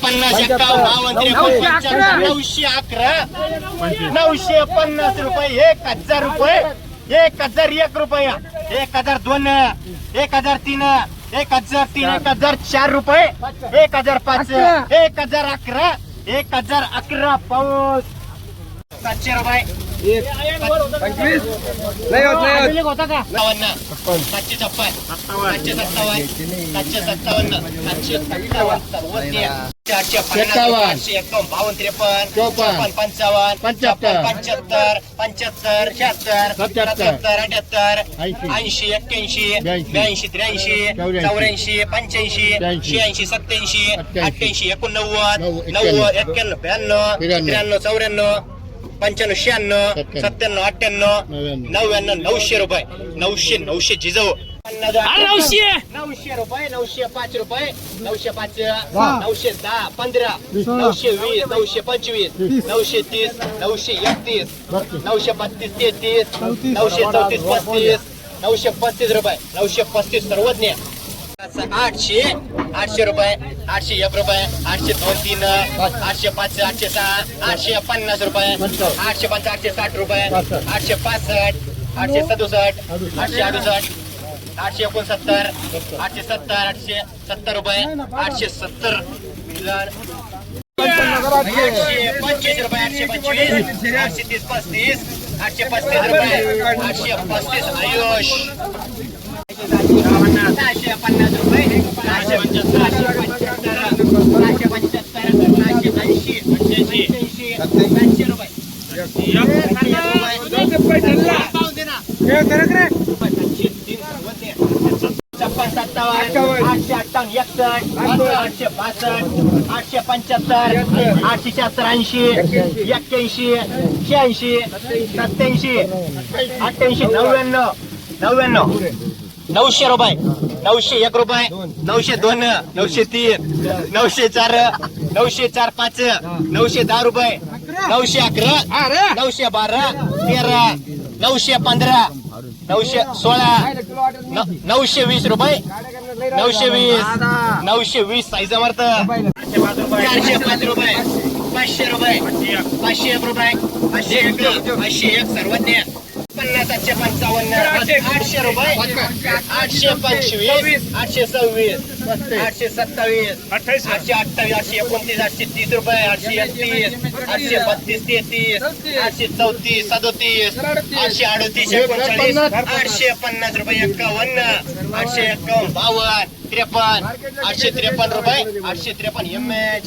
50 51 53 911 950 रुपये 1000 रुपये 1001 रुपया 1002 1003 1003 1004 रुपये 1005 1011 1011 पाऊस 700 रुपये 25 होता का 756 757 757 757 850 851 52 53 55 55 75 76 77 78 80 81 82 83 84 85 86 87 88 89 90 91 92 93 94 95 96 97 98 99 900 रुपये 900 जिजाऊ 900 रुपये 905 रुपये 905 910 15 920 925 930 931 932 33 934 35 रुपये 935 सर्वज्ञ 800 रुपये 801 रुपये 802 3 805 806 850 रुपये 805 860 रुपये 865 867 868 869 870 रुपये 870 825 रुपये 825 830 35 835 रुपये 835 आयुष 950 रुपये 900 रुपये 901 रुपये 902 903 904 904 5 910 रुपये 911 912 13 915 916 920 रुपये 920 साईज समर्थ 405 रुपये 500 रुपये 501 रुपये 501 सर्वज्ञ 50 755 800 रुपये 825 826 827 828 829 830 रुपये 831 832 33 834 37 838 850 रुपये 51 851 52 53 853 रुपये 853 MH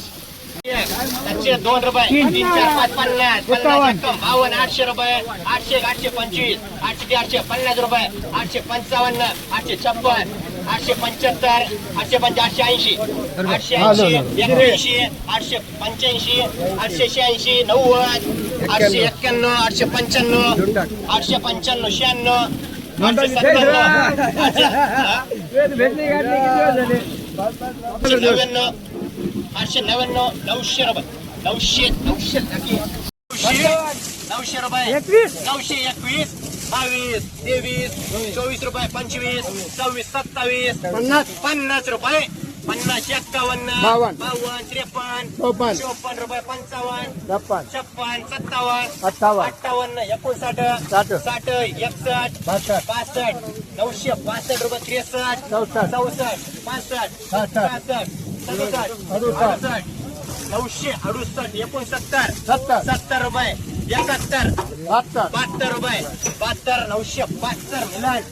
2 रुपये 3 4 5 50 52 800 रुपये 800 825 850 रुपये 855 856 875 880 880 81 885 886 90 891 895 895 96 890 900 रुपये 900 रुपये 921 22 23 24 रुपये 25 26 27 50 रुपये 50 51 52 53 54 रुपये 55 56 57 58 59 60 61 962 रुपये 63 64 65 67 968 69 70 रुपये 71 72 रुपये 72 972 मिलन